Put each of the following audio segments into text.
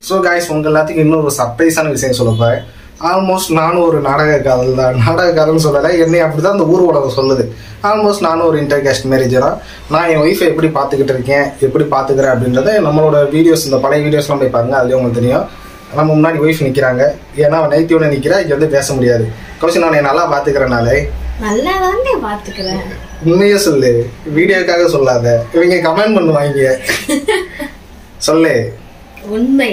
So guys உங்க எல்லாத்துக்கும் இன்னொரு சர்ப்ரைஸான விஷயம் சொல்லப்போறேன். ஆல்மோஸ்ட் நானும் ஒரு நாடக காதல் தான். நாடக காதல்னு சொல்லலை, என்னை அப்படிதான் அந்த ஊர் உலகம் சொல்லுது. ஆல்மோஸ்ட் நானும் ஒரு இன்டர்காஸ்ட் மேரேஜரா. நான் என் ஒய்ஃபை எப்படி பார்த்துக்கிட்டு இருக்கேன், எப்படி பார்த்துக்கிறேன் அப்படின்றத நம்மளோட வீடியோஸ், இந்த பழைய வீடியோஸ்லாம் போய் பாருங்க, அதுலேயும் உங்களுக்கு தெரியும். நம்ம முன்னாடி ஒய்ஃப் நிற்கிறாங்க, ஏன்னா அவன் நைட்டியோட நிற்கிறா, இங்கே வந்து பேச முடியாது. கௌசி நான் நல்லா பார்த்துக்கிறேனாலே உண்மையே சொல்லு, வீடியோக்காக சொல்லாத, இவங்க கமெண்ட் பண்ணுவாங்க. சொல்லு உண்மை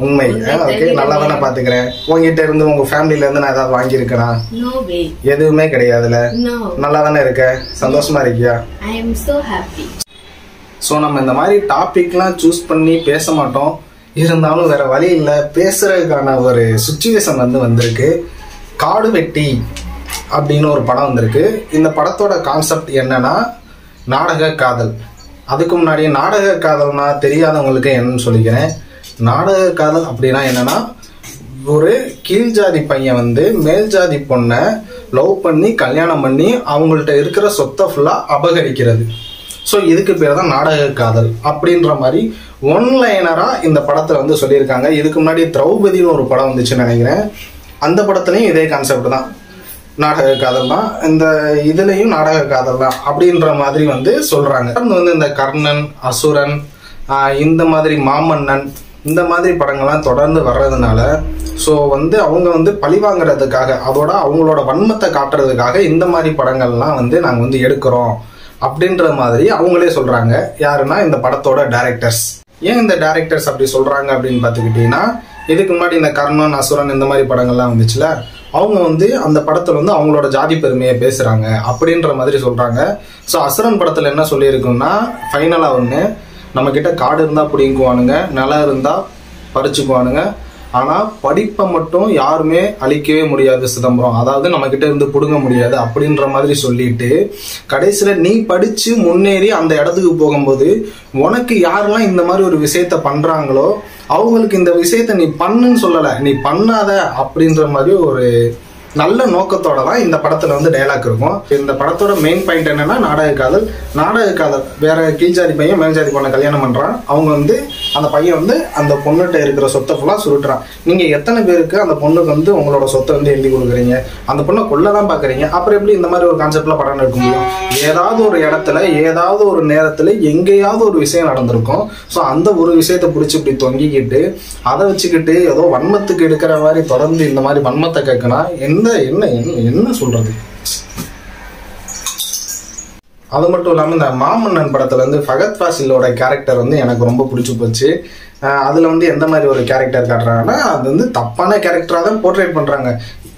உண்மை. ஓகே, நல்லா தானே பாத்துக்கிறேன். உங்ககிட்ட இருந்து உங்க ஃபேமிலில இருந்து நான் ஏதாவது வாங்கியிருக்கேனா? எதுவுமே கிடையாதுல. நல்லா தானே இருக்க, சந்தோஷமா இருக்கியா? ஸோ நம்ம இந்த மாதிரி டாபிக்லாம் சூஸ் பண்ணி பேச மாட்டோம், இருந்தாலும் வேற வழி இல்லை, பேசுறதுக்கான ஒரு சுச்சுவேஷன் வந்திருக்கு. காடு வெட்டி அப்படின்னு ஒரு படம் வந்திருக்கு. இந்த படத்தோட கான்செப்ட் என்னன்னா நாடக காதல். அதுக்கு முன்னாடி நாடக காதல்னா தெரியாதவங்களுக்கு என்னன்னு சொல்லிக்கிறேன். நாடக காதல் அப்படின்னா என்னன்னா, ஒரு கீழ் ஜாதி பையன் மேல் ஜாதி பொண்ணை லவ் பண்ணி கல்யாணம் பண்ணி அவங்கள்ட்ட இருக்கிற சொத்தை ஃபுல்லா அபகரிக்கிறது. ஸோ இதுக்கு பேர் தான் நாடக காதல் அப்படின்ற மாதிரி ஒன்லைனரா இந்த படத்துல சொல்லியிருக்காங்க. இதுக்கு முன்னாடி திரௌபதினு ஒரு படம் வந்துச்சுன்னு நினைக்கிறேன். அந்த படத்துலயும் இதே கான்செப்ட் தான், நாடக காதல் தான். இந்த இதுலயும் நாடக காதல் தான் அப்படின்ற மாதிரி சொல்றாங்க. இந்த கர்ணன், அசுரன், இந்த மாதிரி மாமன்னன், இந்த மாதிரி படங்கள்லாம் தொடர்ந்து வர்றதுனால ஸோ அவங்க பழி வாங்குறதுக்காக, அதோட அவங்களோட வன்மத்தை காட்டுறதுக்காக இந்த மாதிரி படங்கள்லாம் நாங்கள் எடுக்கிறோம் அப்படின்ற மாதிரி அவங்களே சொல்றாங்க. யாருன்னா இந்த படத்தோட டைரக்டர்ஸ். ஏன் இந்த டைரக்டர்ஸ் அப்படி சொல்றாங்க அப்படின்னு பார்த்துக்கிட்டீங்கன்னா, இதுக்கு முன்னாடி இந்த கர்ணன், அசுரன் இந்த மாதிரி படங்கள்லாம் வந்துச்சுல, அவங்க அந்த படத்துல அவங்களோட ஜாதி பெருமையை பேசுறாங்க அப்படின்ற மாதிரி சொல்றாங்க. ஸோ அசுரன் படத்துல என்ன சொல்லியிருக்குன்னா, ஃபைனலா நம்ம கிட்ட காடு இருந்தா பிடிங்குவானுங்க, நிலம் இருந்தா பறிச்சுக்குவானுங்க, ஆனா படிப்பை மட்டும் யாருமே அழிக்கவே முடியாது சிதம்பரம், அதாவது நம்ம கிட்ட இருந்து புடுங்க முடியாது அப்படின்ற மாதிரி சொல்லிட்டு, கடைசியில நீ படிச்சு முன்னேறி அந்த இடத்துக்கு போகும்போது உனக்கு யாரெல்லாம் இந்த மாதிரி ஒரு விஷயத்த பண்றாங்களோ அவங்களுக்கு இந்த விஷயத்த நீ பண்ணுன்னு சொல்லல, நீ பண்ணாத அப்படின்ற மாதிரி ஒரு நல்ல நோக்கத்தோட தான் இந்த படத்துல டயலாக் இருக்கும். இந்த படத்தோட மெயின் பாயிண்ட் என்னன்னா நாடக காதல். நாடக காதல் வேற கீழ்ஜாதி பையன் மேல் ஜாதி பொண்ணை கல்யாணம் பண்றான். அவங்க அந்த பையன் அந்த பொண்ணுகிட்ட இருக்கிற சொத்தை ஃபுல்லா சுருட்டுறான். நீங்க எத்தனை பேருக்கு அந்த பொண்ணுக்கு உங்களோட சொத்தை எழுதி கொடுக்குறீங்க, அந்த பொண்ணை கொல்லதான் பாக்குறீங்க. அப்புறம் எப்படி இந்த மாதிரி ஒரு கான்செப்ட்ல படம் எடுக்க முடியும்? ஏதாவது ஒரு இடத்துல, ஏதாவது ஒரு நேரத்துல, எங்கேயாவது ஒரு விஷயம் நடந்திருக்கும். ஸோ அந்த ஒரு விஷயத்தை பிடிச்சி இப்படி தொங்கிக்கிட்டு அதை வச்சுக்கிட்டு ஏதோ வன்மத்துக்கு எடுக்கிற மாதிரி தொடர்ந்து இந்த மாதிரி வன்மத்தை கேட்கணும். என்ன சொல்றது? அது மட்டும் இல்லாம இந்த மாமன்னன் படத்துல ஃபகத் ஃபாசிலோட கேரக்டர் எனக்கு ரொம்ப பிடிச்சி போச்சு. அதுல எந்த மாதிரி ஒரு கேரக்டர் காட்டுறாங்கன்னா, அது தப்பான கேரக்டரா தான் போர்ட்ரேட் பண்றாங்க.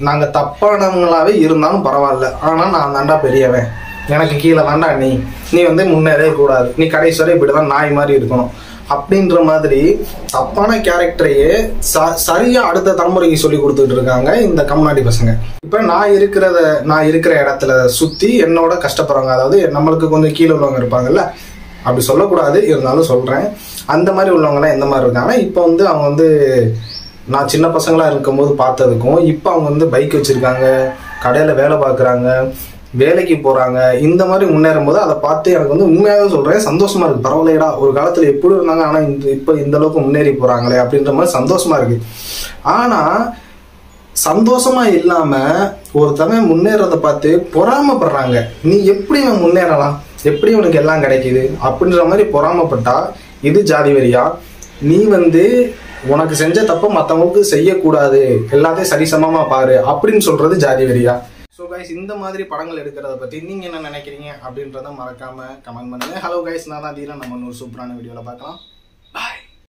நாங்க தப்பானவங்களாவே இருந்தாலும் பரவாயில்ல, ஆனா நான் தாண்டா பெரியவன், எனக்கு கீழே தாண்டா நீ முன்னேறவே கூடாது, நீ கடைசி வரை இப்படிதான் நாய் மாதிரி இருக்கணும் அப்படின்ற மாதிரி தப்பான கேரக்டரையே சரியா அடுத்த தலைமுறைக்கு சொல்லி கொடுத்துட்டு இருக்காங்க இந்த கம்நாடி பசங்க. இப்ப நான் இருக்கிற இடத்துல சுத்தி என்னோட கஷ்டப்படுறவங்க, அதாவது நம்மளுக்கு கொஞ்சம் கீழே உள்ளவங்க இருப்பாங்கல்ல, அப்படி சொல்லக்கூடாது, இருந்தாலும் சொல்றேன். அந்த மாதிரி உள்ளவங்க எல்லாம் எந்த மாதிரி இருக்காங்க, இப்ப அவங்க நான் சின்ன பசங்களா இருக்கும் போது பார்த்ததுக்கும் இப்ப அவங்க பைக் வச்சிருக்காங்க, கடையில வேலை பார்க்குறாங்க, வேலைக்கு போறாங்க, இந்த மாதிரி முன்னேறும் போது அதை பார்த்து எனக்கு உண்மையாவே சொல்றேன், சந்தோஷமா இருக்கு. பரவாயில்லடா, ஒரு காலத்துல எப்படி இருந்தாங்க ஆனா இப்ப இந்த அளவுக்கு முன்னேறி போறாங்களே அப்படின்ற மாதிரி சந்தோஷமா இருக்கு. ஆனா சந்தோஷமா இல்லாம ஒருத்தவங்க முன்னேறத பார்த்து பொறாமப்படுறாங்க. நீ எப்படி முன்னேறலாம், எப்படி உனக்கு எல்லாம் கிடைக்குது அப்படின்ற மாதிரி பொறாமப்பட்டா இது ஜாதி வெறியா? நீ உனக்கு செஞ்ச தப்ப மத்தவங்களுக்கு செய்யக்கூடாது, எல்லாத்தையும் சரிசமமா பாரு அப்படின்னு சொல்றது ஜாதி வெறியா? ஸோ கைஸ், இந்த மாதிரி படங்கள் எடுக்கிறத பத்தி நீங்க என்ன நினைக்கிறீங்க அப்படின்றத மறக்காம கமெண்ட் பண்ணுங்க. ஹலோ கைஸ், நான் தான் தீரன். நம்ம ஒரு சூப்பரான வீடியோல பார்க்கலாம்.